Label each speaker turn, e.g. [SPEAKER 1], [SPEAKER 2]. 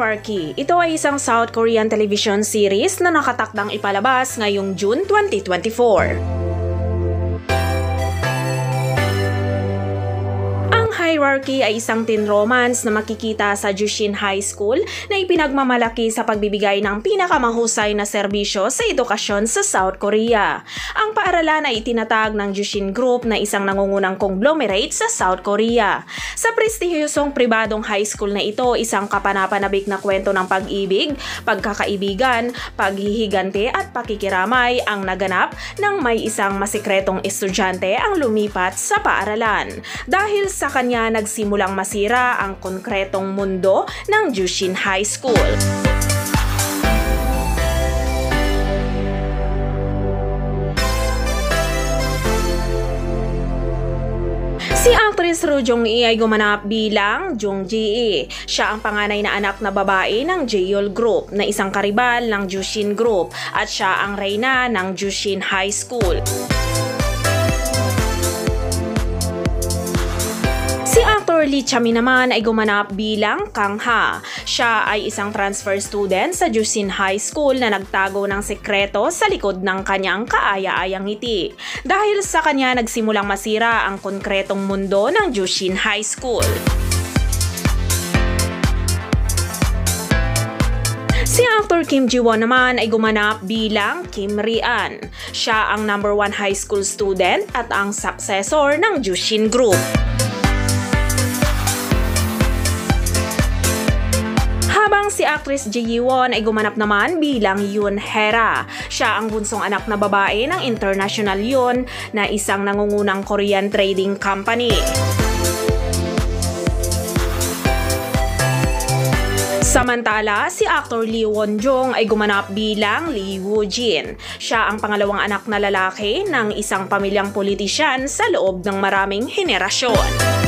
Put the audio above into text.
[SPEAKER 1] Hierarchy. Ito ay isang South Korean television series na nakatakdang ipalabas ngayong June 2024. Hierarchy ay isang teen romance na makikita sa Jushin High School na ipinagmamalaki sa pagbibigay ng pinakamahusay na serbisyo sa edukasyon sa South Korea. Ang paaralan ay itinatag ng Jushin Group na isang nangungunang conglomerate sa South Korea. Sa prestihiyosong pribadong high school na ito, isang kapanapanabik na kwento ng pag-ibig, pagkakaibigan, paghihigante at pakikiramay ang naganap nang may isang masikretong estudyante ang lumipat sa paaralan. Dahil sa kanya nagsimulang masira ang konkretong mundo ng Jushin High School. Si actress Ro Jong-i ay gumanap bilang Jung Ji-e. Siya ang panganay na anak na babae ng Jeol Group na isang karibal ng Jushin Group at siya ang reyna ng Jushin High School. Si actor Lee Chamin naman ay gumanap bilang Kang Ha. Siya ay isang transfer student sa Jushin High School na nagtago ng sekreto sa likod ng kanyang kaaya-ayang ngiti. Dahil sa kanya nagsimulang masira ang konkretong mundo ng Jushin High School. Si actor Kim Ji-won naman ay gumanap bilang Kim Ri-an. Siya ang #1 high school student at ang successor ng Jushin Group. Habang si actress Ji Yi-won ay gumanap naman bilang Yoon Hera. Siya ang bunsong anak na babae ng International Yoon na isang nangungunang Korean trading company. Samantala, si actor Lee Won-jung ay gumanap bilang Lee Woo-jin. Siya ang pangalawang anak na lalaki ng isang pamilyang politisyan sa loob ng maraming henerasyon.